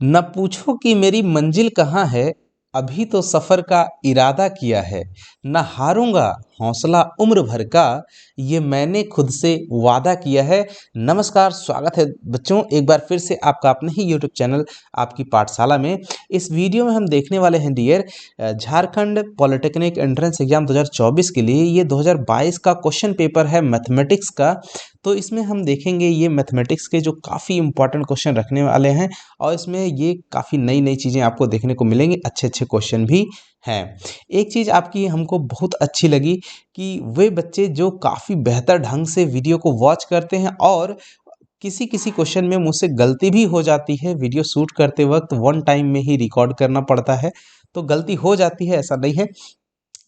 न पूछो कि मेरी मंजिल कहाँ है, अभी तो सफर का इरादा किया है। न हारूंगा, हौसला उम्र भर का, ये मैंने खुद से वादा किया है। नमस्कार, स्वागत है बच्चों एक बार फिर से आपका अपने ही यूट्यूब चैनल आपकी पाठशाला में। इस वीडियो में हम देखने वाले हैं dear, Jharkhand polytechnic entrance exam 2024 के लिए ये 2022 का क्वेश्चन पेपर है मैथमेटिक्स का। तो इसमें हम देखेंगे ये मैथमेटिक्स के जो काफ़ी इंपॉर्टेंट क्वेश्चन रखने वाले हैं और इसमें ये काफ़ी नई नई चीज़ें आपको देखने को मिलेंगी, अच्छे अच्छे क्वेश्चन भी हैं। एक चीज़ आपकी हमको बहुत अच्छी लगी कि वे बच्चे जो काफ़ी बेहतर ढंग से वीडियो को वॉच करते हैं और किसी किसी क्वेश्चन में मुझसे गलती भी हो जाती है, वीडियो शूट करते वक्त वन टाइम में ही रिकॉर्ड करना पड़ता है तो गलती हो जाती है, ऐसा नहीं है।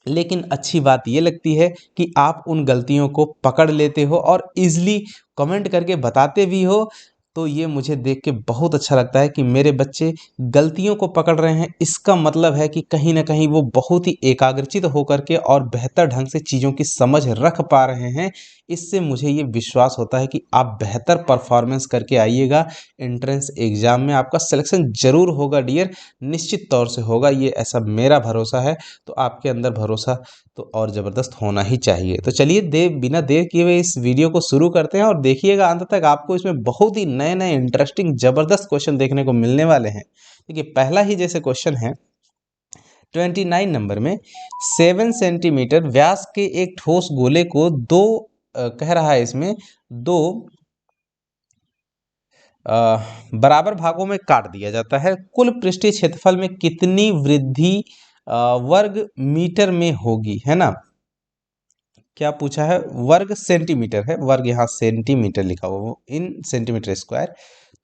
लेकिन अच्छी बात ये लगती है कि आप उन गलतियों को पकड़ लेते हो और ईज़िली कमेंट करके बताते भी हो। तो ये मुझे देख के बहुत अच्छा लगता है कि मेरे बच्चे गलतियों को पकड़ रहे हैं। इसका मतलब है कि कहीं न कहीं वो बहुत ही एकाग्रचित होकर के और बेहतर ढंग से चीज़ों की समझ रख पा रहे हैं। इससे मुझे ये विश्वास होता है कि आप बेहतर परफॉर्मेंस करके आइएगा। एंट्रेंस एग्ज़ाम में आपका सिलेक्शन ज़रूर होगा डियर, निश्चित तौर से होगा, ये ऐसा मेरा भरोसा है। तो आपके अंदर भरोसा तो और ज़बरदस्त होना ही चाहिए। तो चलिए बिना देर किए हुए इस वीडियो को शुरू करते हैं और देखिएगा अंत तक, आपको इसमें बहुत ही नए नए इंटरेस्टिंग ज़बरदस्त क्वेश्चन देखने को मिलने वाले हैं। देखिए पहला ही जैसे क्वेश्चन है 29 नंबर में, 7 सेंटीमीटर व्यास के एक ठोस गोले को दो कह रहा है इसमें दो बराबर भागों में काट दिया जाता है। कुल पृष्ठीय क्षेत्रफल में कितनी वृद्धि वर्ग मीटर में होगी, है ना। क्या पूछा है, वर्ग सेंटीमीटर है, वर्ग यहाँ सेंटीमीटर लिखा हुआ इन सेंटीमीटर स्क्वायर।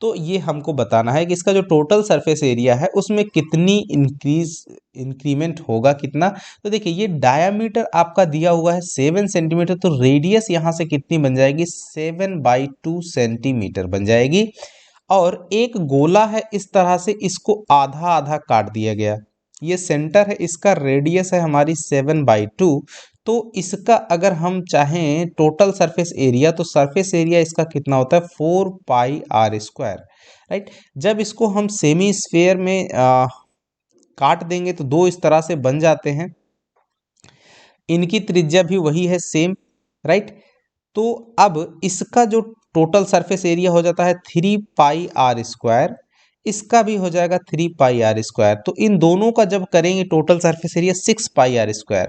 तो ये हमको बताना है कि इसका जो टोटल सरफेस एरिया है उसमें कितनी इंक्रीमेंट होगा, कितना। तो देखिए ये डायामीटर आपका दिया हुआ है 7 सेंटीमीटर, तो रेडियस यहाँ से कितनी बन जाएगी, 7/2 सेंटीमीटर बन जाएगी। और एक गोला है इस तरह से, इसको आधा आधा काट दिया गया, ये सेंटर है, इसका रेडियस है हमारी 7/2। तो इसका अगर हम चाहें टोटल सरफेस एरिया, तो सरफेस एरिया इसका कितना होता है, 4πr², राइट। जब इसको हम सेमी स्फेयर में काट देंगे तो दो इस तरह से बन जाते हैं, इनकी त्रिज्या भी वही है सेम, राइट। तो अब इसका जो टोटल सरफेस एरिया हो जाता है 3πr², इसका भी हो जाएगा 3πr²। तो इन दोनों का जब करेंगे टोटल सरफेस एरिया 6πr²।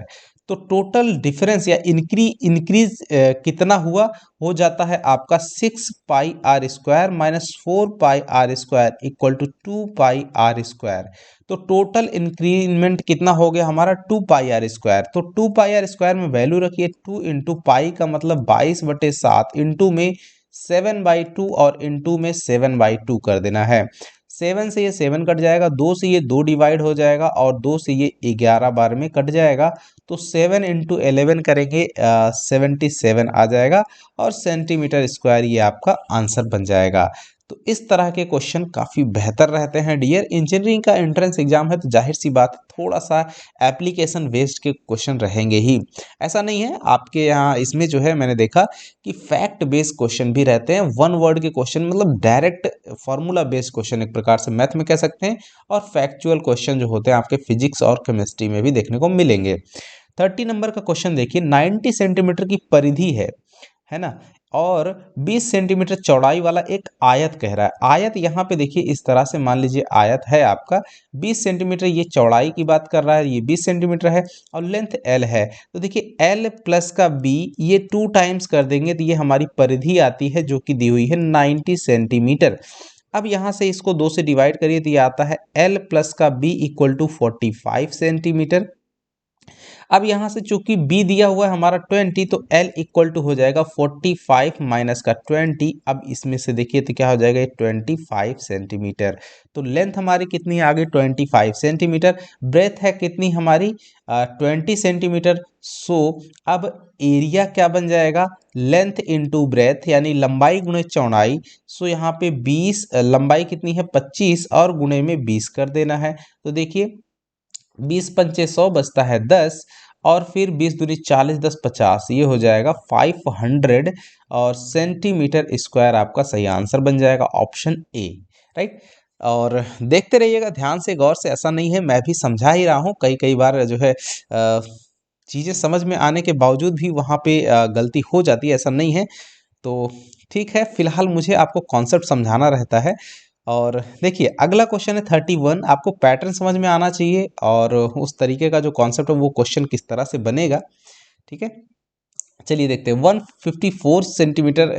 तो टोटल डिफरेंस या इंक्रीज कितना हुआ, हो जाता है आपका 6πr² minus 4πr² equal to 2πr²। तो टोटल इंक्रीमेंट कितना हो गया हमारा, 2πr²। तो 2πr² में वैल्यू रखिए, 2 इंटू पाई का मतलब 22/7, इंटू में 7/2 और इंटू में 7/2 कर देना है। 7 से ये 7 कट जाएगा, 2 से ये 2 डिवाइड हो जाएगा और 2 से ये 11 बार में कट जाएगा। तो 7 इंटू 11 करेंगे 77 आ जाएगा और सेंटीमीटर स्क्वायर ये आपका आंसर बन जाएगा। तो इस तरह के क्वेश्चन काफ़ी बेहतर रहते हैं डियर। इंजीनियरिंग का एंट्रेंस एग्जाम है तो जाहिर सी बात थोड़ा सा एप्लीकेशन बेस्ड के क्वेश्चन रहेंगे ही, ऐसा नहीं है। आपके यहाँ इसमें जो है मैंने देखा कि फैक्ट बेस्ड क्वेश्चन भी रहते हैं, वन वर्ड के क्वेश्चन, मतलब डायरेक्ट फार्मूला बेस्ड क्वेश्चन एक प्रकार से मैथ में कह सकते हैं, और फैक्चुअल क्वेश्चन जो होते हैं आपके फिजिक्स और केमिस्ट्री में भी देखने को मिलेंगे। 30 नंबर का क्वेश्चन देखिए, 90 सेंटीमीटर की परिधि है ना, और 20 सेंटीमीटर चौड़ाई वाला एक आयत कह रहा है। आयत यहाँ पे देखिए इस तरह से मान लीजिए आयत है आपका 20 सेंटीमीटर, ये चौड़ाई की बात कर रहा है, ये 20 सेंटीमीटर है और लेंथ l है। तो देखिए l प्लस का b, ये 2 टाइम्स कर देंगे तो ये हमारी परिधि आती है जो कि दी हुई है 90 सेंटीमीटर। अब यहाँ से इसको 2 से डिवाइड करिए तो ये आता है l प्लस का b इक्वल टू 45 सेंटीमीटर। अब यहाँ से चूंकि b दिया हुआ है हमारा 20, तो l इक्वल टू हो जाएगा 45 माइनस का 20। अब इसमें से देखिए तो क्या हो जाएगा, 25 सेंटीमीटर। तो लेंथ हमारी कितनी आ गई, 25 सेंटीमीटर। ब्रेथ है कितनी हमारी, 20 सेंटीमीटर। सो अब एरिया क्या बन जाएगा, लेंथ इंटू ब्रेथ, यानी लंबाई गुणे चौड़ाई। सो यहाँ पे 20, लंबाई कितनी है 25 और गुणे में 20 कर देना है। तो देखिए 20 पंचे 100 बचता है 10, और फिर 20 दूनी 40, 10 50, ये हो जाएगा 500 और सेंटीमीटर स्क्वायर आपका सही आंसर बन जाएगा, ऑप्शन ए, राइट। और देखते रहिएगा ध्यान से, गौर से। ऐसा नहीं है, मैं भी समझा ही रहा हूँ, कई कई बार जो है चीज़ें समझ में आने के बावजूद भी वहाँ पे गलती हो जाती है, ऐसा नहीं है। तो ठीक है, फिलहाल मुझे आपको कॉन्सेप्ट समझाना रहता है। और देखिए अगला क्वेश्चन है 31। आपको पैटर्न समझ में आना चाहिए और उस तरीके का जो कॉन्सेप्ट है वो क्वेश्चन किस तरह से बनेगा। ठीक है, चलिए देखते हैं। 154 सेंटीमीटर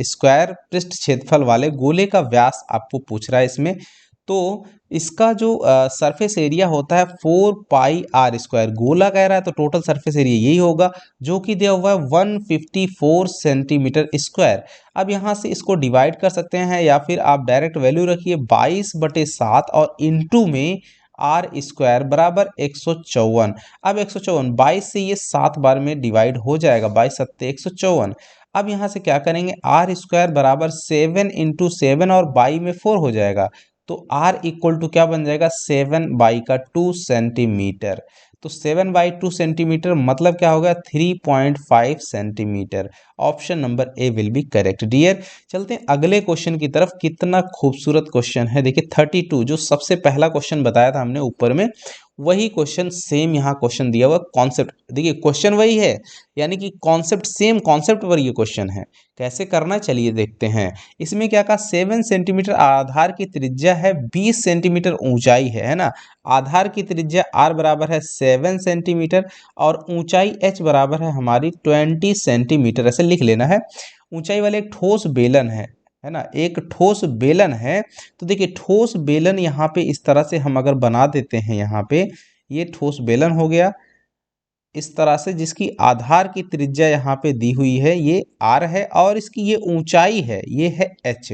स्क्वायर पृष्ठ क्षेत्रफल वाले गोले का व्यास आपको पूछ रहा है इसमें। तो इसका जो सरफेस एरिया होता है 4 पाई r²। गोला कह रहा है तो टोटल सरफेस एरिया यही होगा, जो कि दिया हुआ है 154 सेंटीमीटर स्क्वायर। अब यहाँ से इसको डिवाइड कर सकते हैं या फिर आप डायरेक्ट वैल्यू रखिए 22/7 और इंटू में r² बराबर 154। अब 154 22 से ये 7 बार में डिवाइड हो जाएगा, 22 सत्ते 154। अब यहाँ से क्या करेंगे, r² बराबर 7 इंटू 7 और बाई में 4 हो जाएगा। तो r इक्वल टू क्या बन जाएगा, 7/2 सेंटीमीटर। तो 7/2 सेंटीमीटर मतलब क्या होगा, 3.5 centimetre. Option number A will be correct dear. चलते हैं अगले क्वेश्चन की तरफ। कितना खूबसूरत क्वेश्चन है, देखिए 32, जो सबसे पहला क्वेश्चन बताया था हमने ऊपर में, वही क्वेश्चन सेम यहाँ क्वेश्चन दिया हुआ। कॉन्सेप्ट देखिए, क्वेश्चन वही है, यानी कि कॉन्सेप्ट सेम कॉन्सेप्ट पर ये क्वेश्चन है। कैसे करना है चलिए देखते हैं। इसमें क्या कहा, 7 सेंटीमीटर आधार की त्रिज्या है, 20 सेंटीमीटर ऊंचाई है ना। आधार की त्रिज्या r बराबर है 7 सेंटीमीटर और ऊंचाई h बराबर है हमारी 20 सेंटीमीटर। ऐसे लिख लेना है। ऊंचाई वाले एक ठोस बेलन है ना, एक ठोस बेलन है। तो देखिए ठोस बेलन यहाँ पे इस तरह से हम अगर बना देते हैं, यहाँ पे ये ठोस बेलन हो गया इस तरह से, जिसकी आधार की त्रिज्या यहाँ पे दी हुई है, ये r है और इसकी ये ऊंचाई है, ये है h।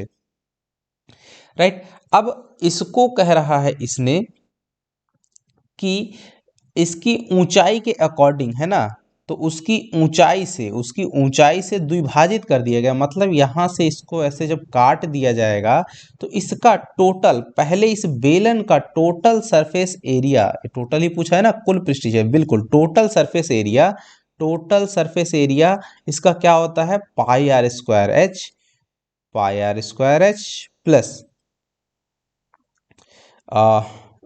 राइट, अब इसको कह रहा है इसने कि इसकी ऊंचाई के अकॉर्डिंग, है ना, तो उसकी ऊंचाई से द्विभाजित कर दिया गया। मतलब यहाँ से इसको ऐसे जब काट दिया जाएगा तो इसका टोटल, पहले इस बेलन का टोटल सरफेस एरिया, टोटल ही पूछा है ना, कुल पृष्ठीय, बिल्कुल टोटल सरफेस एरिया इसका क्या होता है, पाई r² h प्लस,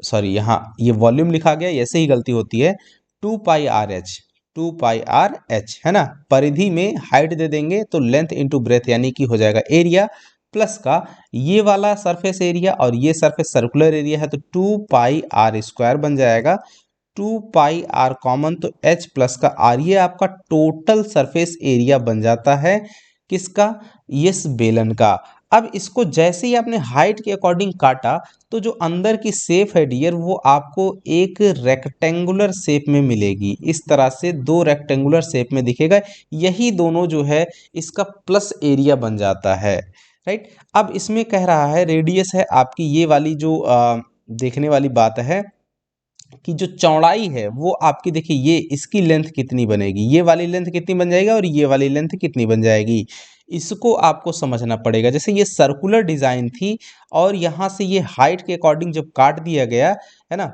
सॉरी यहाँ ये वॉल्यूम लिखा गया, ऐसे ही गलती होती है, 2 पाई r h है ना। परिधि में हाइट दे देंगे तो लेंथ इंटू ब्रेथ, यानी कि हो जाएगा एरिया, प्लस का ये वाला सरफेस एरिया और ये सरफेस सर्कुलर एरिया है, तो 2 पाई r² बन जाएगा। 2 पाई r कॉमन, तो h प्लस का r, ये आपका टोटल सरफेस एरिया बन जाता है किसका, इस बेलन का। अब इसको जैसे ही आपने हाइट के अकॉर्डिंग काटा तो जो अंदर की शेप है डियर, वो आपको एक रेक्टेंगुलर शेप में मिलेगी। इस तरह से दो रेक्टेंगुलर शेप में दिखेगा, यही दोनों जो है इसका प्लस एरिया बन जाता है। राइट, अब इसमें कह रहा है रेडियस है आपकी, ये वाली जो देखने वाली बात है कि जो चौड़ाई है वो आपकी, देखिए ये इसकी लेंथ कितनी बनेगी, ये वाली लेंथ कितनी बन जाएगी और ये वाली लेंथ कितनी बन जाएगी, इसको आपको समझना पड़ेगा। जैसे ये सर्कुलर डिजाइन थी और यहाँ से ये हाइट के अकॉर्डिंग जब काट दिया गया, है ना,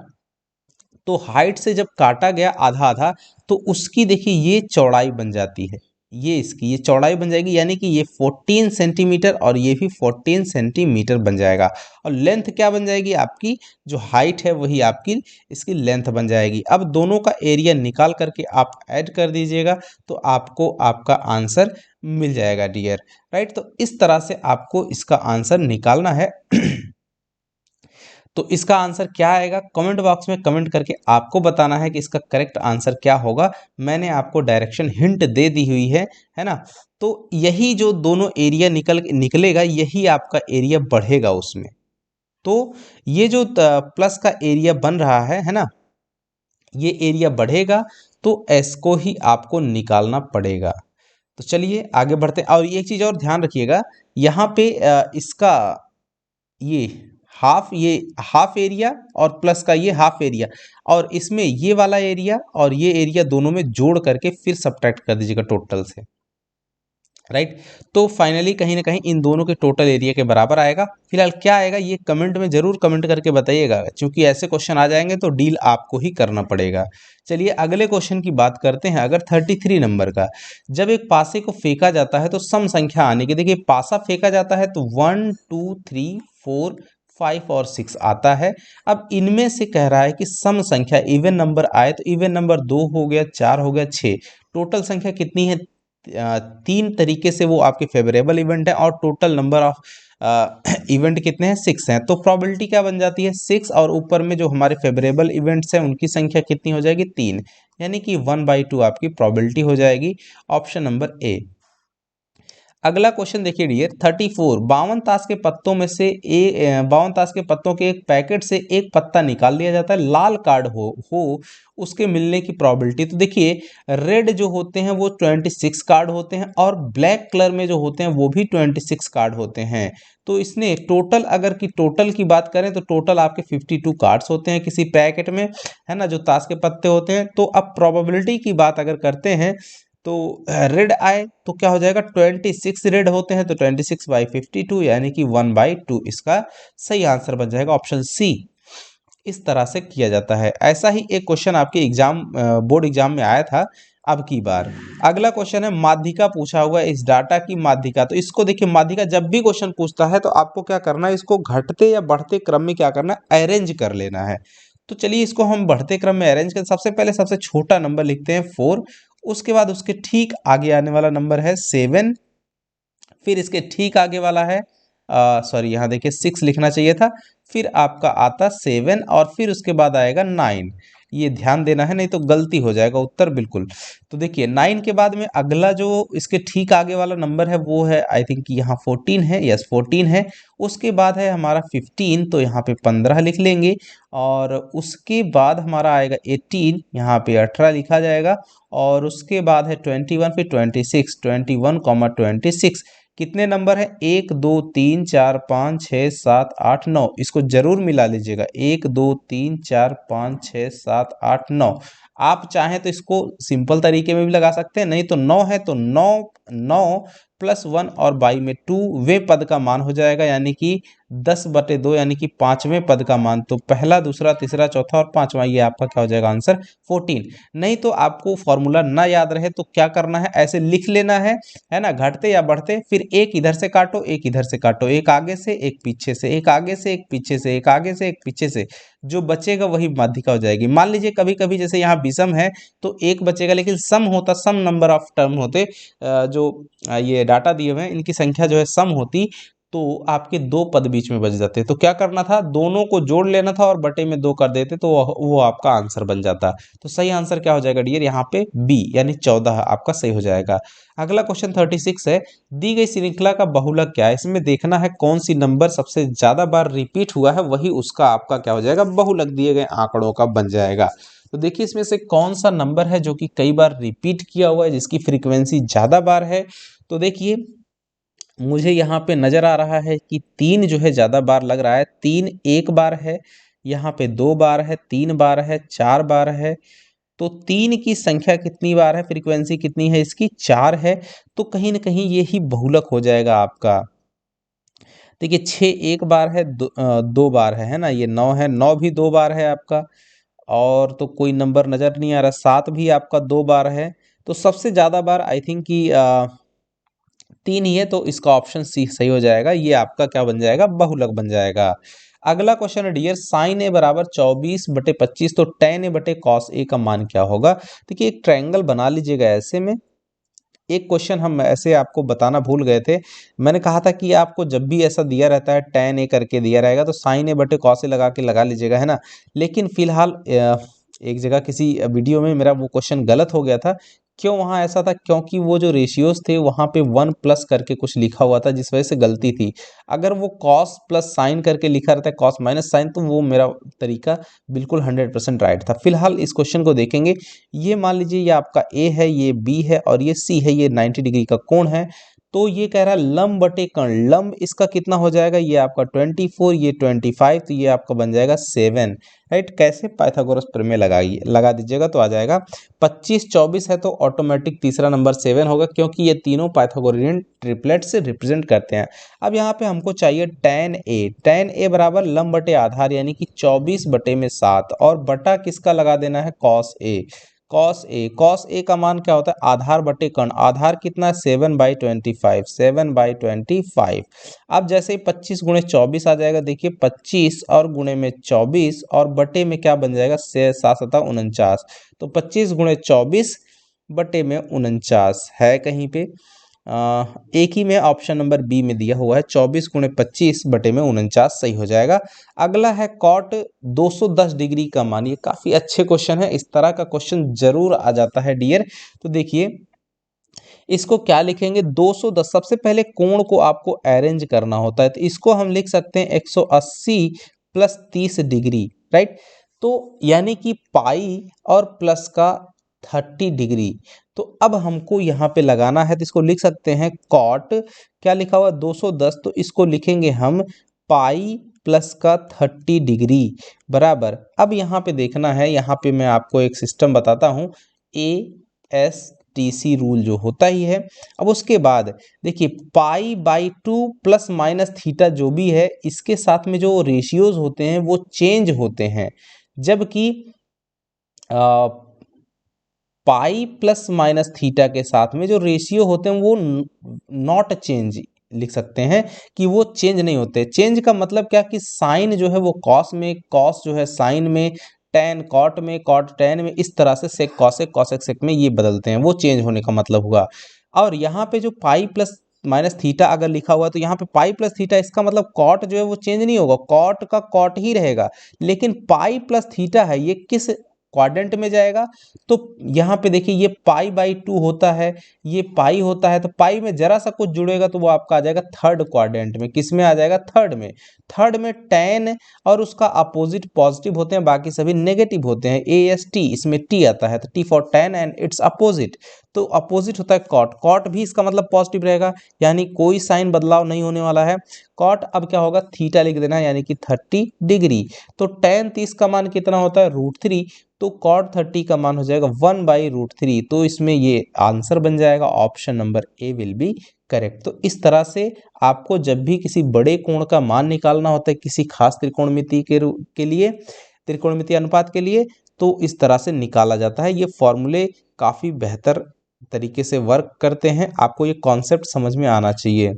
तो हाइट से जब काटा गया आधा आधा, तो उसकी देखिए ये चौड़ाई बन जाती है, ये इसकी ये चौड़ाई बन जाएगी, यानी कि ये 14 सेंटीमीटर और ये भी 14 सेंटीमीटर बन जाएगा। और लेंथ क्या बन जाएगी आपकी, जो हाइट है वही आपकी इसकी लेंथ बन जाएगी। अब दोनों का एरिया निकाल करके आप ऐड कर दीजिएगा तो आपको आपका आंसर मिल जाएगा डियर। राइट, तो इस तरह से आपको इसका आंसर निकालना है। तो इसका आंसर क्या आएगा, कमेंट बॉक्स में कमेंट करके आपको बताना है कि इसका करेक्ट आंसर क्या होगा। मैंने आपको डायरेक्शन हिंट दे दी हुई है ना। तो यही जो दोनों एरिया निकलेगा, यही आपका एरिया बढ़ेगा उसमें। तो ये जो प्लस का एरिया बन रहा है ना, ये एरिया बढ़ेगा, तो एस को ही आपको निकालना पड़ेगा। तो चलिए आगे बढ़ते हैं। और एक चीज़ और ध्यान रखिएगा, यहाँ पे इसका ये हाफ एरिया और प्लस का ये हाफ एरिया, और इसमें ये वाला एरिया और ये एरिया दोनों में जोड़ करके फिर सब्ट्रैक्ट कर दीजिएगा टोटल से। राइट, तो फाइनली कहीं ना कहीं इन दोनों के टोटल एरिया के बराबर आएगा। फिलहाल क्या आएगा ये कमेंट में जरूर कमेंट करके बताइएगा, क्योंकि ऐसे क्वेश्चन आ जाएंगे तो डील आपको ही करना पड़ेगा। चलिए अगले क्वेश्चन की बात करते हैं। अगर 33 नंबर का, जब एक पासे को फेंका जाता है तो सम संख्या आने की, देखिए पासा फेंका जाता है तो 1 2 3 4 5 और 6 आता है। अब इनमें से कह रहा है कि सम संख्या इवन नंबर आए, तो इवन नंबर 2 हो गया, 4 हो गया, 6, टोटल संख्या कितनी है? 3 तरीके से वो आपके फेवरेबल इवेंट है और टोटल नंबर ऑफ इवेंट कितने हैं? 6 हैं। तो प्रोबेबिलिटी क्या बन जाती है? 6 और ऊपर में जो हमारे फेवरेबल इवेंट्स हैं उनकी संख्या कितनी हो जाएगी? 3, यानी कि 1/2 आपकी प्रोबेबिलिटी हो जाएगी। ऑप्शन नंबर ए। अगला क्वेश्चन देखिए डियर 34, 52 ताश के पत्तों में से 52 ताश के पत्तों के एक पैकेट से एक पत्ता निकाल लिया जाता है, लाल कार्ड हो उसके मिलने की प्रोबेबिलिटी। तो देखिए रेड जो होते हैं वो 26 कार्ड होते हैं और ब्लैक कलर में जो होते हैं वो भी 26 कार्ड होते हैं। तो इसने टोटल, अगर की टोटल की बात करें तो टोटल आपके 52 कार्ड्स होते हैं किसी पैकेट में, है ना, जो ताश के पत्ते होते हैं। तो अब प्रोबेबिलिटी की बात अगर करते हैं तो रेड आए तो क्या हो जाएगा? 26 रेड होते हैं तो 26/52 यानी कि 1/2 इसका सही आंसर बन जाएगा ऑप्शन सी। इस तरह से किया जाता है। ऐसा ही एक क्वेश्चन आपके एग्जाम बोर्ड एग्जाम में आया था अब की बार। अगला क्वेश्चन है माध्यिका पूछा हुआ है, इस डाटा की माध्यिका। तो इसको देखिए, माध्यिका जब भी क्वेश्चन पूछता है तो आपको क्या करना है, इसको घटते या बढ़ते क्रम में क्या करना है? अरेंज कर लेना है। तो चलिए इसको हम बढ़ते क्रम में अरेंज कर, सबसे पहले सबसे छोटा नंबर लिखते हैं 4, उसके बाद उसके ठीक आगे आने वाला नंबर है 7, फिर इसके ठीक आगे वाला है सॉरी यहाँ देखिए 6 लिखना चाहिए था, फिर आपका आता 7 और फिर उसके बाद आएगा 9। ये ध्यान देना है नहीं तो गलती हो जाएगा उत्तर बिल्कुल। तो देखिए 9 के बाद में अगला जो इसके ठीक आगे वाला नंबर है वो है आई थिंक यहाँ 14 है, यस 14 है। उसके बाद है हमारा 15, तो यहाँ पे 15 लिख लेंगे और उसके बाद हमारा आएगा 18, यहाँ पे 18 लिखा जाएगा और उसके बाद है 21, फिर 26, 21, 26 कितने नंबर है? 1 2 3 4 5 6 7 8 9, इसको जरूर मिला लीजिएगा। 1 2 3 4 5 6 7 8 9। आप चाहें तो इसको सिंपल तरीके में भी लगा सकते हैं, नहीं तो 9 है तो 9 9 +1 और बाई में 2 वे पद का मान हो जाएगा, यानी कि 10/2 यानी कि 5वें पद का मान। तो पहला, दूसरा, तीसरा, चौथा और पांचवा, ये आपका क्या हो जाएगा आंसर? 14। नहीं तो आपको फॉर्मूला ना याद रहे तो क्या करना है, ऐसे लिख लेना है ना, घटते या बढ़ते, फिर एक इधर से काटो, एक इधर से काटो, एक आगे से एक पीछे से, एक आगे से एक पीछे से, एक आगे से एक पीछे से, जो बचेगा वही माध्यिका हो जाएगी। मान लीजिए कभी कभी जैसे यहाँ विषम है तो एक बचेगा, लेकिन सम होता, सम नंबर ऑफ टर्म होते, जो ये डाटा दिए हुए हैं इनकी संख्या जो है सम होती, तो आपके 2 पद बीच में बच जाते। तो क्या करना था, दोनों को जोड़ लेना था और बटे में 2 कर देते तो वो आपका आंसर बन जाता। तो सही आंसर क्या हो जाएगा डियर? यहाँ पे बी यानी 14 आपका सही हो जाएगा। अगला क्वेश्चन 36 है, दी गई श्रृंखला का बहुलक क्या है? इसमें देखना है कौन सी नंबर सबसे ज्यादा बार रिपीट हुआ है, वही उसका आपका क्या हो जाएगा? बहुलक दिए गए आंकड़ों का बन जाएगा। तो देखिए इसमें से कौन सा नंबर है जो कि कई बार रिपीट किया हुआ है, जिसकी फ्रीक्वेंसी ज्यादा बार है। तो देखिए मुझे यहाँ पे नजर आ रहा है कि 3 जो है ज्यादा बार लग रहा है। 3 एक बार है, यहाँ पे 2 बार है, 3 बार है, 4 बार है। तो 3 की संख्या कितनी बार है, फ्रीक्वेंसी कितनी है इसकी? 4 है। तो कहीं ना कहीं ये ही बहुलक हो जाएगा आपका। देखिए 6 एक बार है, 2 बार है ना, ये 9 है, 9 भी 2 बार है आपका। और तो कोई नंबर नजर नहीं आ रहा। 7 भी आपका 2 बार है। तो सबसे ज्यादा बार आई थिंक कि 3 ही है, तो इसका ऑप्शन सी सही हो जाएगा। ये आपका क्या बन जाएगा? बहुलक बन जाएगा। अगला क्वेश्चन है डियर, साइन ए बराबर 24/25, तो tan a बटे cos a का मान क्या होगा? देखिए एक ट्रायंगल बना लीजिएगा ऐसे में। एक क्वेश्चन हम ऐसे आपको बताना भूल गए थे, मैंने कहा था कि आपको जब भी ऐसा दिया रहता है tan a करके दिया रहेगा तो sin a बटे cos a लगा लीजिएगा, है ना। लेकिन फिलहाल एक जगह किसी वीडियो में मेरा वो क्वेश्चन गलत हो गया था। क्यों वहाँ ऐसा था? क्योंकि वो जो रेशियोज थे वहाँ पे 1 प्लस करके कुछ लिखा हुआ था, जिस वजह से गलती थी। अगर वो cos प्लस साइन करके लिखा रहता है, cos माइनस साइन, तो वो मेरा तरीका बिल्कुल 100% राइट था। फिलहाल इस क्वेश्चन को देखेंगे। ये मान लीजिए ये आपका ए है, ये बी है और ये सी है, ये 90 डिग्री का कोण है। तो ये कह रहा है लंब बटे कर्ण, लंब इसका कितना हो जाएगा? ये आपका 24, ये 25, तो ये आपका बन जाएगा 7, राइट। कैसे? पाइथागोरस प्रमेय लगा दीजिएगा तो आ जाएगा। 25 24 है तो ऑटोमेटिक तीसरा नंबर 7 होगा, क्योंकि ये तीनों पाइथागोरियन ट्रिपलेट से रिप्रेजेंट करते हैं। अब यहाँ पे हमको चाहिए tan a बराबर लंब बटे आधार यानी कि 24/7 और बटा किसका लगा देना है? cos a। कॉस ए का मान क्या होता है, आधार बटे कर्ण। आधार कितना है 7/25, 7/25। अब जैसे ही 25 गुणे 24 आ जाएगा, देखिए 25 और गुणे में 24 और बटे में क्या बन जाएगा, 7×7 = 49। तो 25 गुणे 24 बटे में 49 है कहीं पे एक ही में, ऑप्शन नंबर बी में दिया हुआ है 24 गुणे 25 बटे में 49 सही हो जाएगा। अगला है कॉट 210 डिग्री का मान। ये काफी अच्छे क्वेश्चन है, इस तरह का क्वेश्चन जरूर आ जाता है डियर। तो देखिए इसको क्या लिखेंगे, 210। सबसे पहले कोण को आपको अरेंज करना होता है, तो इसको हम लिख सकते हैं 180 + 30 डिग्री, राइट। तो यानी कि पाई और प्लस का 30 डिग्री। तो अब हमको यहाँ पे लगाना है, तो इसको लिख सकते हैं कॉट, क्या लिखा हुआ 210, तो इसको लिखेंगे हम पाई प्लस का 30 डिग्री बराबर। अब यहाँ पे देखना है, यहाँ पे मैं आपको एक सिस्टम बताता हूँ, ASTC रूल जो होता ही है। अब उसके बाद देखिए π/2 ± थीटा जो भी है, इसके साथ में जो रेशियोज होते हैं वो चेंज होते हैं, जबकि पाई प्लस माइनस थीटा के साथ में जो रेशियो होते हैं वो नॉट चेंज लिख सकते हैं, कि वो चेंज नहीं होते। चेंज का मतलब क्या, कि साइन जो है वो कॉस में, कॉस जो है साइन में, टेन कॉट में, कॉट टेन में, इस तरह से सेक कॉसेक, कॉसेक सेक में ये बदलते हैं, वो चेंज होने का मतलब हुआ। और यहाँ पे जो पाई प्लस माइनस थीटा अगर लिखा हुआ है, तो यहाँ पे पाई प्लस थीटा, इसका मतलब कॉट जो है वो चेंज नहीं होगा, कॉट का कॉट ही रहेगा। लेकिन पाई प्लस थीटा है, ये किस क्वाड्रेंट में जाएगा, तो यहाँ पे देखिए ये π/2 होता है, ये पाई होता है, तो पाई में जरा सा कुछ जुड़ेगा तो वो आपका आ जाएगा थर्ड क्वाड्रेंट में। किस में आ जाएगा, थर्ड में। थर्ड में टेन और उसका अपोजिट पॉजिटिव होते हैं, बाकी सभी नेगेटिव होते हैं। AST, इसमें टी आता है, तो T for ten and it's opposite, तो अपोजिट होता है कॉट। कॉट भी इसका मतलब पॉजिटिव रहेगा, यानी कोई साइन बदलाव नहीं होने वाला है। कॉट अब क्या होगा, थीटा लिख देना, यानी कि 30 डिग्री। तो टेन 30 का मान कितना होता है, √3, तो कॉट 30 का मान हो जाएगा 1/√3। तो इसमें ये आंसर बन जाएगा, option number A will be correct. तो इस तरह से आपको जब भी किसी बड़े कोण का मान निकालना होता है किसी खास त्रिकोणमिति के लिए, त्रिकोणमिति अनुपात के लिए, तो इस तरह से निकाला जाता है। ये फॉर्मूले काफ़ी बेहतर तरीके से वर्क करते हैं, आपको ये कॉन्सेप्ट समझ में आना चाहिए।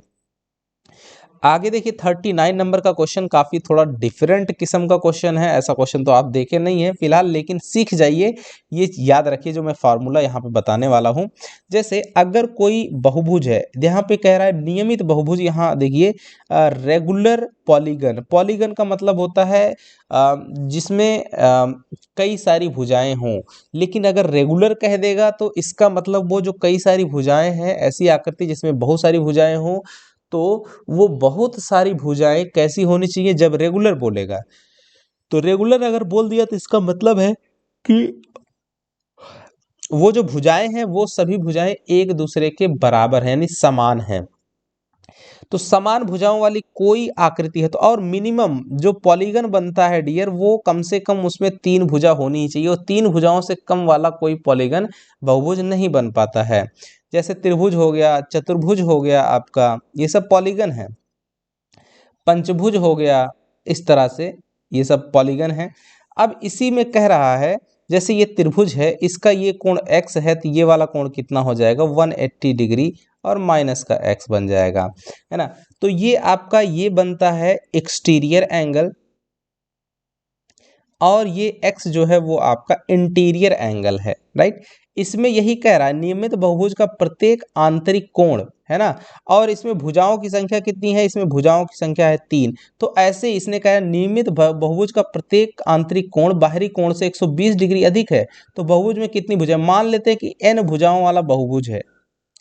आगे देखिए 39 नंबर का क्वेश्चन काफ़ी थोड़ा डिफरेंट किस्म का क्वेश्चन है। ऐसा क्वेश्चन तो आप देखे नहीं है फिलहाल, लेकिन सीख जाइए, ये याद रखिए जो मैं फार्मूला यहाँ पे बताने वाला हूँ। जैसे अगर कोई बहुभुज है, यहाँ पे कह रहा है नियमित बहुभुज, यहाँ देखिए रेगुलर पॉलीगन। पॉलीगन का मतलब होता है जिसमें कई सारी भुजाएं हों, लेकिन अगर रेगुलर कह देगा तो इसका मतलब वो जो कई सारी भुजाएं हैं, ऐसी आकृति जिसमें बहुत सारी भुजाएं हों, तो वो बहुत सारी भुजाएं कैसी होनी चाहिए जब रेगुलर बोलेगा। तो रेगुलर अगर बोल दिया तो इसका मतलब है कि वो जो भुजाएं हैं वो सभी भुजाएं एक दूसरे के बराबर हैं, यानी समान हैं। तो समान भुजाओं वाली कोई आकृति है तो, और मिनिमम जो पॉलीगन बनता है डियर, वो कम से कम उसमें 3 भुजा होनी ही चाहिए, और 3 भुजाओं से कम वाला कोई पॉलीगन बहुभुज नहीं बन पाता है। जैसे त्रिभुज हो गया, चतुर्भुज हो गया आपका, ये सब पॉलीगन है। पंचभुज हो गया, इस तरह से ये सब पॉलीगन है। अब इसी में कह रहा है, जैसे ये त्रिभुज है, इसका ये कोण x है, तो ये वाला कोण कितना हो जाएगा 180 डिग्री, और माइनस का x बन जाएगा, है ना। तो ये आपका ये बनता है एक्सटीरियर एंगल, और ये x जो है वो आपका इंटीरियर एंगल है, राइट। इसमें यही कह रहा है नियमित बहुभुज का प्रत्येक आंतरिक कोण, है ना, और इसमें भुजाओं की संख्या कितनी है, इसमें भुजाओं की संख्या है 3। तो ऐसे इसने कहा नियमित बहुभुज का प्रत्येक आंतरिक कोण बाहरी कोण से 120 डिग्री अधिक है, तो बहुभुज में कितनी भुजाएं, मान लेते हैं कि n भुजाओं वाला बहुभुज है,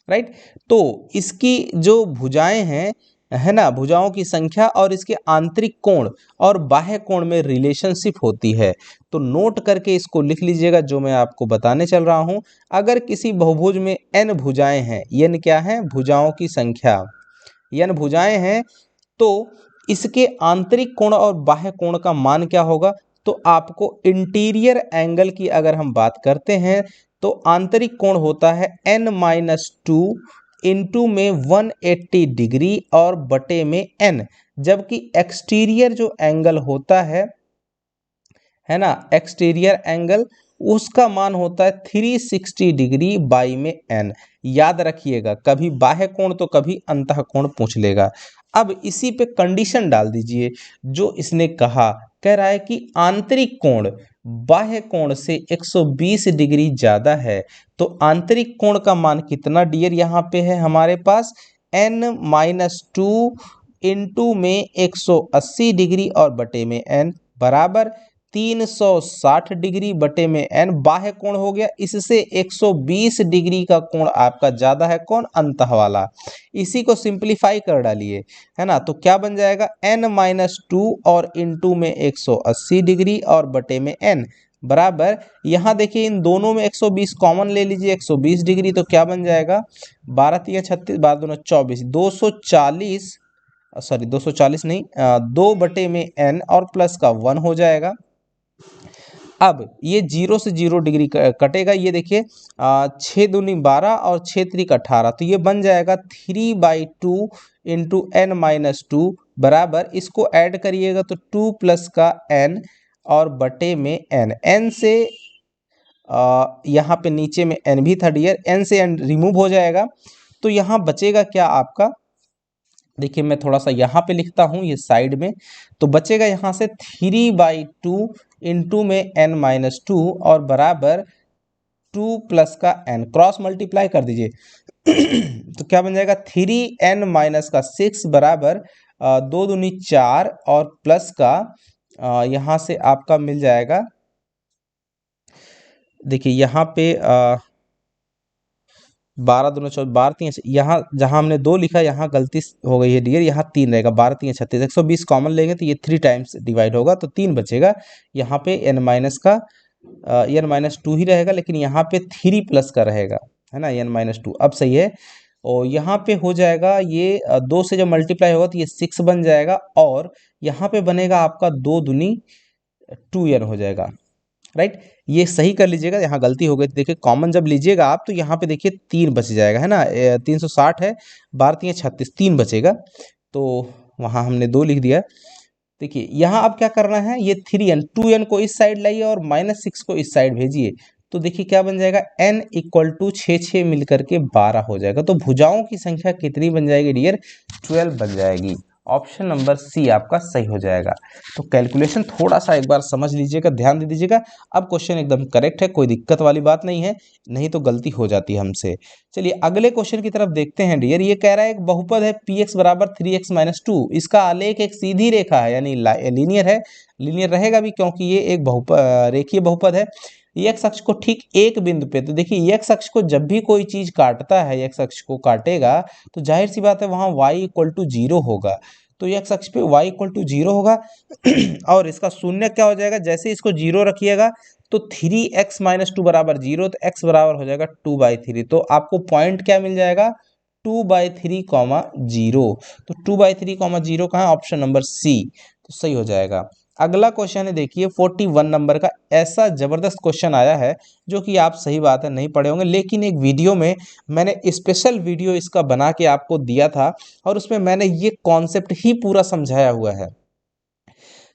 राइट। तो इसकी जो भुजाएं हैं, है ना, भुजाओं की संख्या और इसके आंतरिक कोण और बाह्य कोण में रिलेशनशिप होती है। तो नोट करके इसको लिख लीजिएगा जो मैं आपको बताने चल रहा हूं। अगर किसी बहुभुज में n भुजाएं हैं, n क्या है, भुजाओं की संख्या, n भुजाएं हैं, तो इसके आंतरिक कोण और बाह्य कोण का मान क्या होगा, तो आपको इंटीरियर एंगल की अगर हम बात करते हैं, तो आंतरिक कोण होता है n-2 इंटू में 180 डिग्री और बटे में n, जबकि एक्सटीरियर जो एंगल होता है ना, एक्सटीरियर एंगल उसका मान होता है 360 डिग्री बाई में n। याद रखिएगा, कभी बाह्य कोण तो कभी अंतः कोण पूछ लेगा। अब इसी पे कंडीशन डाल दीजिए जो इसने कहा, कह रहा है कि आंतरिक कोण बाह्य कोण से 120 डिग्री ज्यादा है, तो आंतरिक कोण का मान कितना डियर यहाँ पे है हमारे पास, n-2 इंटू में 180 डिग्री और बटे में n बराबर 360 डिग्री बटे में n। बाह्य कोण हो गया, इससे 120 डिग्री का कोण आपका ज्यादा है, कौन, अंतः वाला। इसी को सिंप्लीफाई कर डालिए, है ना, तो क्या बन जाएगा n-2 और इंटू में 180 डिग्री और बटे में n बराबर, यहाँ देखिए इन दोनों में 120 कॉमन ले लीजिए, 120 डिग्री, तो क्या बन जाएगा 12 तिया 36, 12 दूना 24, 240, सॉरी 240 नहीं, 2 बटे में n और प्लस का 1 हो जाएगा। अब ये 0 से 0 डिग्री कटेगा, ये देखिए 6 दूनी 12 और 6 त्रिक 18, तो ये बन जाएगा 3/2 इंटू n-2 बराबर, इसको ऐड करिएगा तो 2 प्लस का n और बटे में n से यहाँ पे नीचे में n भी था डियर, n से n रिमूव हो जाएगा, तो यहाँ बचेगा क्या आपका, देखिए मैं थोड़ा सा यहाँ पे लिखता हूँ ये साइड में, तो बचेगा यहाँ से 3/2 इंटू में n-2 और बराबर 2 प्लस का n, क्रॉस मल्टीप्लाई कर दीजिए तो क्या बन जाएगा 3n-6 बराबर 2 दूनी 4 और प्लस का यहाँ से आपका मिल जाएगा, देखिए यहाँ पे 12 दूना 24, 12 तीन, यहाँ जहाँ हमने 2 लिखा यहाँ गलती हो गई है डियर, यहाँ 3 रहेगा, 12 तीन 36, 120 कॉमन लेंगे तो ये 3 टाइम्स डिवाइड होगा, तो 3 बचेगा। यहाँ पे n-2 ही रहेगा, लेकिन यहाँ पे 3 प्लस का रहेगा, है ना, n-2 अब सही है। और यहाँ पे हो जाएगा ये 2 से जब मल्टीप्लाई होगा तो ये 6 बन जाएगा, और यहाँ पे बनेगा आपका 2 दूनी 2n हो जाएगा, राइट। ये सही कर लीजिएगा, यहाँ गलती हो गई, देखिए कॉमन जब लीजिएगा आप तो यहाँ पे देखिए 3 बच जाएगा, है ना, 360 है, 12 तीन 36, 3 बचेगा, तो वहाँ हमने 2 लिख दिया। देखिए यहाँ अब क्या करना है, ये 3n 2n को इस साइड लाइए और -6 को इस साइड भेजिए, तो देखिए क्या बन जाएगा n = 6 मिलकर के 12 हो जाएगा। तो भुजाओं की संख्या कितनी बन जाएगी डियर, 12 बन जाएगी। ऑप्शन नंबर सी आपका सही हो जाएगा। तो कैलकुलेशन थोड़ा सा एक बार समझ लीजिएगा, ध्यान दे दीजिएगा। अब क्वेश्चन एकदम करेक्ट है, कोई दिक्कत वाली बात नहीं है, नहीं तो गलती हो जाती है हमसे। चलिए अगले क्वेश्चन की तरफ देखते हैं डियर। ये कह रहा है एक बहुपद है px बराबर 3x-2, इसका आलेख एक सीधी रेखा है, यानी लीनियर है, लीनियर रहेगा भी क्योंकि ये एक रेखीय बहुपद है। x अक्ष को ठीक एक बिंदु पे, तो देखिए x अक्ष को जब भी कोई चीज काटता है, x अक्ष को काटेगा तो जाहिर सी बात है वहां y = 0 होगा, तो x अक्ष पे y = 0 होगा और इसका शून्य क्या हो जाएगा, जैसे इसको 0 रखिएगा तो 3x-2 बराबर 0, तो x बराबर हो जाएगा 2/3, तो आपको पॉइंट क्या मिल जाएगा 2/3, 0, तो 2/3, 0 कहाँ है, ऑप्शन नंबर सी, तो सही हो जाएगा। अगला क्वेश्चन है देखिए 41 नंबर का, ऐसा जबरदस्त क्वेश्चन आया है जो कि आप सही बात है नहीं पढ़े होंगे, लेकिन एक वीडियो में मैंने स्पेशल वीडियो इसका बना के आपको दिया था और उसमें मैंने ये कॉन्सेप्ट ही पूरा समझाया हुआ है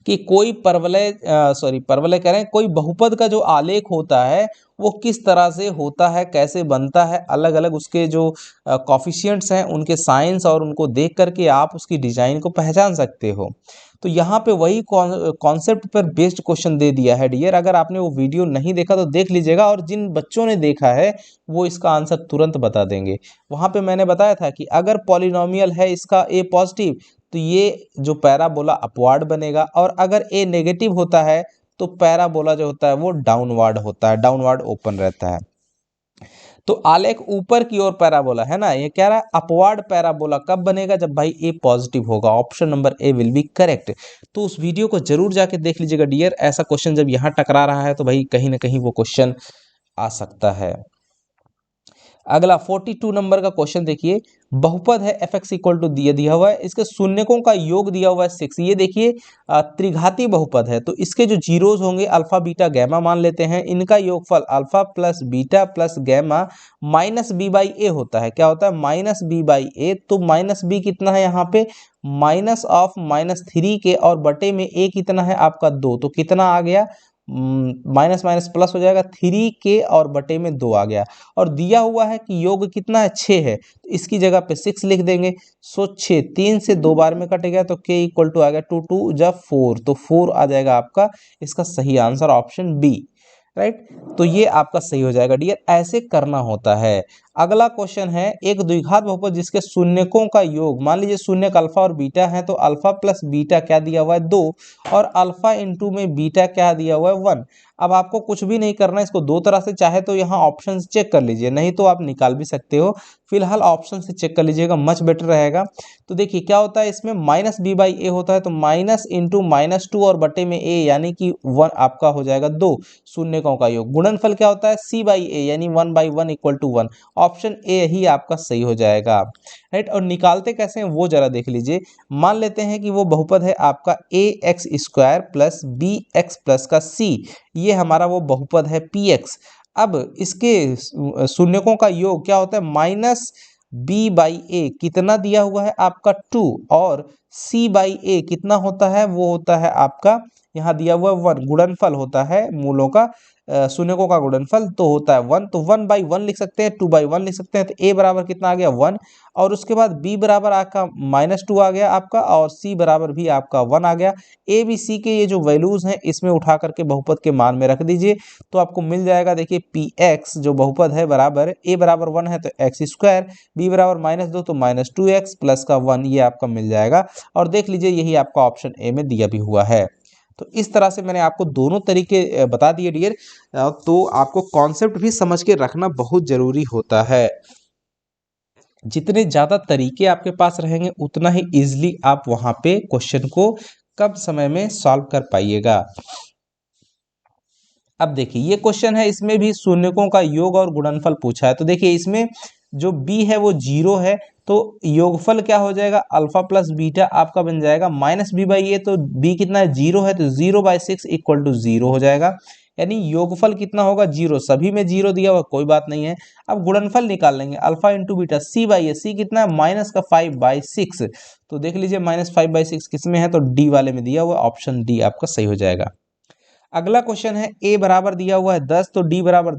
कि कोई परवलय कह रहे हैं, कोई बहुपद का जो आलेख होता है वो किस तरह से होता है, कैसे बनता है, अलग अलग उसके जो कॉफिशिएंट्स हैं उनके साइंस, और उनको देख करके आप उसकी डिजाइन को पहचान सकते हो। तो यहाँ पे वही कॉन्सेप्ट पर बेस्ड क्वेश्चन दे दिया है डियर। अगर आपने वो वीडियो नहीं देखा तो देख लीजिएगा, और जिन बच्चों ने देखा है वो इसका आंसर तुरंत बता देंगे। वहाँ पे मैंने बताया था कि अगर पॉलिनोमियल है इसका a पॉजिटिव, तो ये जो पैराबोला अपवार्ड बनेगा, और अगर a नेगेटिव होता है तो पैराबोला जो होता है वो डाउनवार्ड होता है, डाउनवार्ड ओपन रहता है। तो आलेख ऊपर की ओर पैराबोला है ना, ये कह रहा है अपवार्ड पैराबोला कब बनेगा, जब भाई ए पॉजिटिव होगा, option number A will be correct. तो उस वीडियो को जरूर जाके देख लीजिएगा डियर, ऐसा क्वेश्चन जब यहाँ टकरा रहा है तो भाई कहीं ना कहीं वो क्वेश्चन आ सकता है। अगला 42 नंबर का क्वेश्चन देखिए, बहुपद है fx = दिया हुआ है, इसके शून्यकों का योग दिया हुआ है 6। ये देखिए त्रिघाती बहुपद है, तो इसके जो जीरोज होंगे अल्फा बीटा गैमा मान लेते हैं, इनका योगफल alpha plus beta plus gamma minus b/a होता है। क्या होता है, माइनस b/a, तो माइनस b कितना है यहाँ पे, -3 के, और बटे में a कितना है आपका 2, तो कितना आ गया माइनस माइनस प्लस हो जाएगा, 3k और बटे में 2 आ गया। और दिया हुआ है कि योग कितना है, 6 है, तो इसकी जगह पे 6 लिख देंगे। सो 6 3 से 2 बार में कट गया तो k इक्वल टू आ गया 2 2 जब 4, तो 4 आ जाएगा आपका इसका सही आंसर ऑप्शन बी, राइट। तो ये आपका सही हो जाएगा डियर, ऐसे करना होता है। अगला क्वेश्चन है, एक द्विघात बहुपद जिसके शून्यकों का योग, मान लीजिए शून्यक अल्फा और बीटा है, तो अल्फा प्लस बीटा क्या दिया हुआ है 2, और अल्फा इंटू में बीटा क्या दिया हुआ है 1। अब आपको कुछ भी नहीं करना है, इसको दो तरह से, चाहे तो यहाँ ऑप्शन से चेक कर लीजिए, नहीं तो आप निकाल भी सकते हो। फिलहाल ऑप्शन से चेक कर लीजिएगा, मच बेटर रहेगा। तो देखिए क्या होता है इसमें, माइनस बी बाई ए होता है, तो माइनस इंटू -2 और बटे में ए यानी कि 1 आपका हो जाएगा 2, शून्यकों का योग। गुणनफल क्या होता है, सी बाई ए यानी 1/1 इक्वल टू 1। ऑप्शन ए ही आपका सही हो जाएगा, राइट। और निकालते कैसे हैं वो जरा देख लीजिए। मान लेते हैं कि वो बहुपद है आपका A X square plus B X plus का सी, ये हमारा वो बहुपद है पी एक्स। अब इसके शून्यकों का योग क्या होता है, माइनस बी बाई ए कितना दिया हुआ है आपका 2, और सी बाई ए कितना होता है, वो होता है आपका यहाँ दिया हुआ 1। गुणनफल होता है मूलों का, शून्यकों का गुणनफल तो होता है 1, तो 1/1 लिख सकते हैं, 2/1 लिख सकते हैं। तो a बराबर कितना आ गया 1, और उसके बाद b बराबर आपका -2 आ गया आपका, और c बराबर भी आपका 1 आ गया। a b c के ये जो वैल्यूज हैं इसमें उठा करके बहुपद के मान में रख दीजिए, तो आपको मिल जाएगा। देखिए पी एक्स जो बहुपद है बराबर, a बराबर 1 है तो एक्स स्क्वायर, b बराबर -2 तो -2x प्लस का 1, ये आपका मिल जाएगा। और देख लीजिए यही आपका ऑप्शन ए में दिया भी हुआ है। तो इस तरह से मैंने आपको दोनों तरीके बता दिए डियर। तो आपको कॉन्सेप्ट भी समझ के रखना बहुत जरूरी होता है। जितने ज़्यादा तरीके आपके पास रहेंगे उतना ही इजीली आप वहाँ पे क्वेश्चन को कम समय में सॉल्व कर पाइएगा। अब देखिए ये क्वेश्चन है, इसमें भी शून्यकों का योग और गुणनफल पूछा है। तो देखिए इसमें जो b है वो 0 है, तो योगफल क्या हो जाएगा, अल्फा प्लस बीटा आपका बन जाएगा माइनस बी बाई ए, तो b कितना है 0 है, तो 0/6 इक्वल टू 0 हो जाएगा। यानी योगफल कितना होगा 0, सभी में 0 दिया हुआ कोई बात नहीं है। अब गुणनफल निकाल लेंगे, alpha into beta c by a, c कितना है माइनस का 5/6, तो देख लीजिए -5/6 किस में है, तो डी वाले में दिया हुआ, ऑप्शन डी आपका सही हो जाएगा। अगला क्वेश्चन है, a बराबर दिया हुआ है 10, तो d बराबर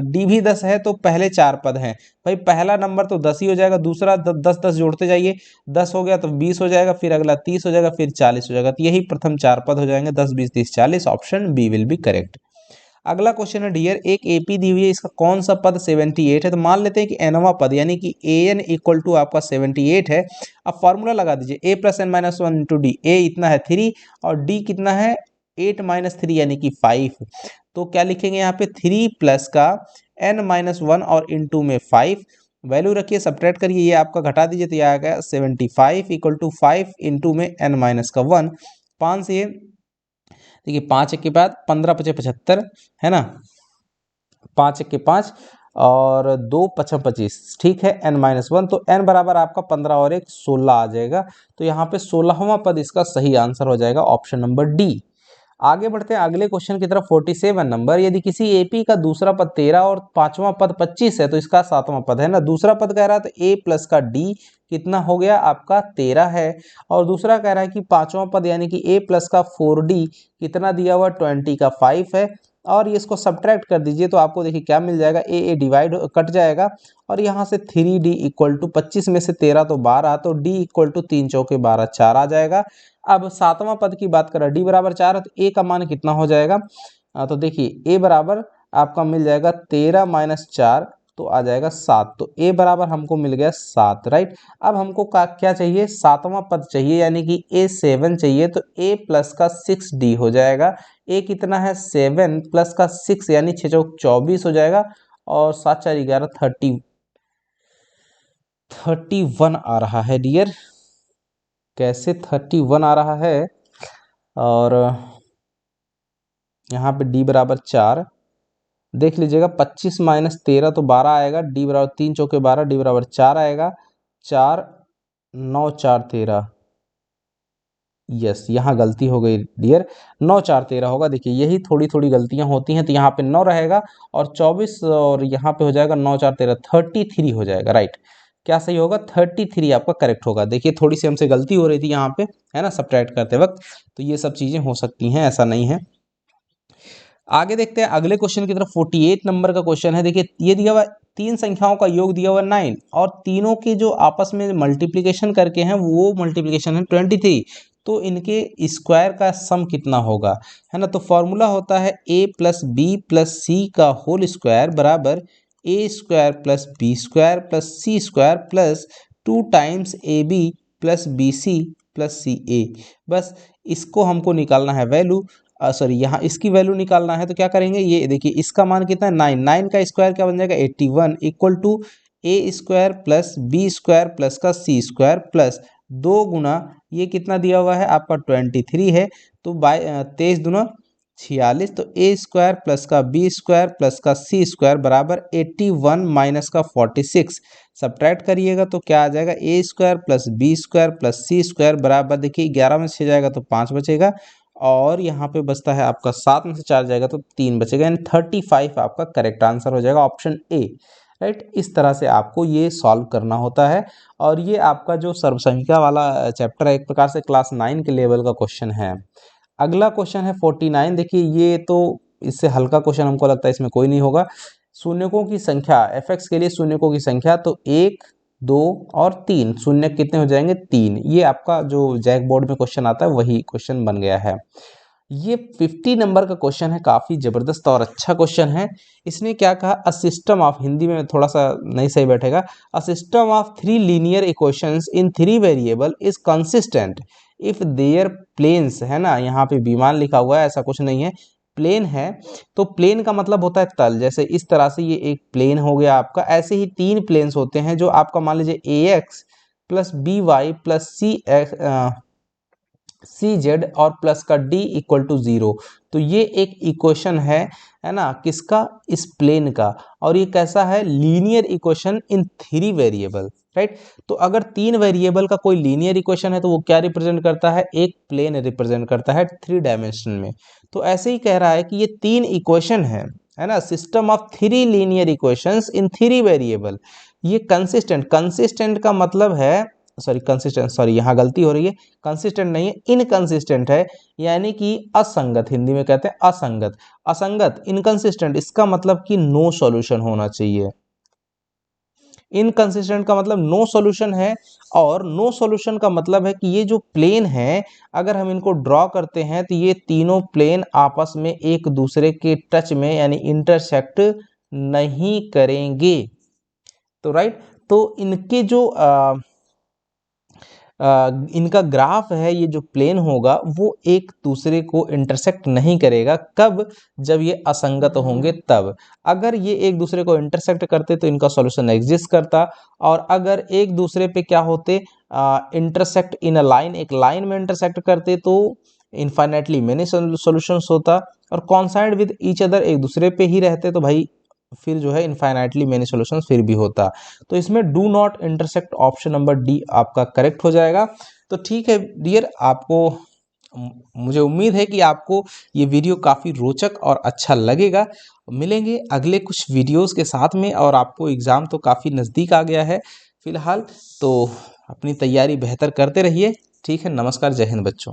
d भी 10 है, तो पहले 4 पद हैं भाई, पहला नंबर तो 10 ही हो जाएगा, दूसरा 10 10 जोड़ते जाइए, 10 हो गया तो 20 हो जाएगा, फिर अगला 30 हो जाएगा, फिर 40 हो जाएगा, तो यही प्रथम 4 पद हो जाएंगे, 10 20 30 40, option B will be correct. अगला क्वेश्चन है डियर, एक एपी दी हुई है, इसका कौन सा पद 78 है, तो मान लेते हैं कि एनवा पद यानी कि an इक्वल टू आपका 78 है। अब फॉर्मूला लगा दीजिए, a plus n-1 into D, a इतना है 3 और d कितना है 8 - 3 यानी कि 5, तो क्या लिखेंगे यहाँ पे 3 प्लस का n-1 और इंटू में 5, वैल्यू रखिए, सब्ट्रैक्ट करिए, ये आपका घटा दीजिए, तो ये आ गया 75 इक्वल टू 5 इंटू में n-1, 5 से देखिए 5 के बाद 15 × 5 = 75 है ना, 5 × 5 और 2 × 5 = 25, ठीक है, n-1, तो n बराबर आपका 15 और 1 16 आ जाएगा। तो यहाँ पे 16वां पद इसका सही आंसर हो जाएगा, ऑप्शन नंबर डी। आगे बढ़ते हैं अगले क्वेश्चन की तरफ। 47 नंबर, यदि किसी एपी का दूसरा पद 13 और पांचवा पद 25 है, तो इसका सातवां पद है ना, दूसरा पद कह रहा है तो a प्लस का d कितना हो गया आपका 13 है, और दूसरा कह रहा है कि पांचवा पद यानी कि a प्लस का 4d कितना दिया हुआ 20 का 5 है, और ये इसको सब्ट्रैक्ट कर दीजिए, तो आपको देखिए क्या मिल जाएगा, a डिवाइड कट जाएगा, और यहाँ से 3d इक्वल टू 25 में से 13 तो 12, तो d इक्वल टू 3 चौके 12 4 आ जाएगा। अब सातवां पद की बात करें, डी बराबर 4 है, तो ए का मान कितना हो जाएगा, तो देखिए ए बराबर आपका मिल जाएगा 13 - 4, तो आ जाएगा 7, तो ए बराबर हमको मिल गया 7, राइट। अब हमको क्या चाहिए, सातवां पद चाहिए, यानी कि ए 7 चाहिए, तो ए प्लस का 6d हो जाएगा। ए कितना है 7 प्लस का 6 यानी 6 चौक 24 हो जाएगा, और 7 4 11 31 आ रहा है डियर, कैसे 31 आ रहा है, और यहाँ पे d बराबर 4 देख लीजिएगा, 25 - 13 तो 12 आएगा, d बराबर 3 चौके 12, d बराबर 4 आएगा, 4 9 4 13, यस यहाँ गलती हो गई डियर, 9 4 13 होगा। देखिए यही थोड़ी थोड़ी गलतियां होती हैं, तो यहाँ पे 9 रहेगा और 24, और यहाँ पे हो जाएगा 9 4 13 33 हो जाएगा, राइट। क्या सही होगा, 33 आपका करेक्ट होगा। देखिए थोड़ी सी हमसे गलती हो रही थी यहाँ पे, है ना, सब्ट्रैक्ट करते वक्त, तो ये सब चीज़ें हो सकती हैं, ऐसा नहीं है। आगे देखते हैं अगले क्वेश्चन की तरफ। 48 नंबर का क्वेश्चन है। देखिए ये दिया हुआ तीन संख्याओं का योग दिया हुआ 9 और तीनों के जो आपस में मल्टीप्लिकेशन करके हैं वो मल्टीप्लिकेशन है 23। तो इनके स्क्वायर का सम कितना होगा, है ना। तो फॉर्मूला होता है a plus b plus c का होल स्क्वायर बराबर a square plus B square plus c square plus 2 times a b plus b c plus c a. बस इसको हमको निकालना है वैल्यू, सॉरी यहाँ इसकी वैल्यू निकालना है। तो क्या करेंगे, ये देखिए इसका मान कितना है 9, 9 का स्क्वायर क्या बन जाएगा 81 equal to A square plus B square plus का सी स्क्वायर प्लस 2 गुना ये कितना दिया हुआ है आपका 23 है। तो बाई 23 दूना 46। तो ए स्क्वायर प्लस का बी स्क्वायर प्लस का सी स्क्वायर बराबर 81 माइनस का 46 सब्ट्रैक्ट करिएगा तो क्या आ जाएगा a square plus B square plus c square बराबर, देखिए 11 में से 6 जाएगा तो 5 बचेगा और यहाँ पे बचता है आपका 7 में से 4 जाएगा तो 3 बचेगा, यानी 35 आपका करेक्ट आंसर हो जाएगा ऑप्शन ए। राइट, इस तरह से आपको ये सॉल्व करना होता है और ये आपका जो सर्वसंख्या वाला चैप्टर है एक प्रकार से क्लास 9 के लेवल का क्वेश्चन है। अगला क्वेश्चन है 49। देखिए ये तो इससे हल्का क्वेश्चन हमको लगता है, इसमें कोई नहीं होगा। शून्यकों की संख्या एफ के लिए शून्यकों की संख्या तो 1 2 और 3 शून्य कितने हो जाएंगे 3। ये आपका जो जैक बोर्ड में क्वेश्चन आता है वही क्वेश्चन बन गया है। ये 50 नंबर का क्वेश्चन है, काफ़ी ज़बरदस्त और अच्छा क्वेश्चन है। इसने क्या कहा, अ सिस्टम ऑफ, हिंदी में थोड़ा सा नहीं सही बैठेगा, a system of 3 linear equations in 3 variable is consistent if their planes, है ना, यहाँ पे विमान लिखा हुआ है, ऐसा कुछ नहीं है, प्लेन है। तो प्लेन का मतलब होता है तल, जैसे इस तरह से ये एक प्लेन हो गया आपका। ऐसे ही 3 प्लेन्स होते हैं जो आपका मान लीजिए a x plus b y plus c z और प्लस का डी इक्वल टू 0। तो ये एक इक्वेशन है ना, किसका, इस प्लेन का। और ये कैसा है, linear equation in 3 variable. Right, तो अगर 3 वेरिएबल का कोई लीनियर इक्वेशन है तो वो क्या रिप्रेजेंट करता है, एक प्लेन रिप्रेजेंट करता है 3 डायमेंशन में। तो ऐसे ही कह रहा है कि ये 3 इक्वेशन है ना, system of 3 linear equations in 3 variable. ये कंसिस्टेंट का मतलब है, सॉरी यहाँ गलती हो रही है, कंसिस्टेंट नहीं है, इनकंसिस्टेंट है, यानी कि असंगत, हिंदी में कहते हैं असंगत इनकंसिस्टेंट, इसका मतलब कि नो सॉल्यूशन होना चाहिए। इनकंसिस्टेंट का मतलब नो सॉल्यूशन है, और नो सॉल्यूशन का मतलब है कि ये जो प्लेन है अगर हम इनको ड्रॉ करते हैं तो ये तीनों प्लेन आपस में एक दूसरे के टच में यानी इंटरसेक्ट नहीं करेंगे। तो राइट, तो इनके जो इनका ग्राफ है, ये जो प्लेन होगा वो एक दूसरे को इंटरसेक्ट नहीं करेगा। कब, जब ये असंगत होंगे तब। अगर ये एक दूसरे को इंटरसेक्ट करते तो इनका सॉल्यूशन एग्जिस्ट करता, और अगर एक दूसरे पे क्या होते, इंटरसेक्ट इन अ लाइन, एक लाइन में इंटरसेक्ट करते तो इनफाइनाइटली मेनी सॉल्यूशंस होता, और कॉन्साइड विद ईच अदर, एक दूसरे पे ही रहते तो भाई फिर जो है इनफाइनाइटली मेनी सॉल्यूशंस फिर भी होता। तो इसमें do not intersect option number D आपका करेक्ट हो जाएगा। तो ठीक है डियर, आपको मुझे उम्मीद है कि आपको ये वीडियो काफ़ी रोचक और अच्छा लगेगा। मिलेंगे अगले कुछ वीडियोस के साथ में, और आपको एग्ज़ाम तो काफ़ी नज़दीक आ गया है फिलहाल, तो अपनी तैयारी बेहतर करते रहिए। ठीक है, नमस्कार, जय हिंद बच्चों।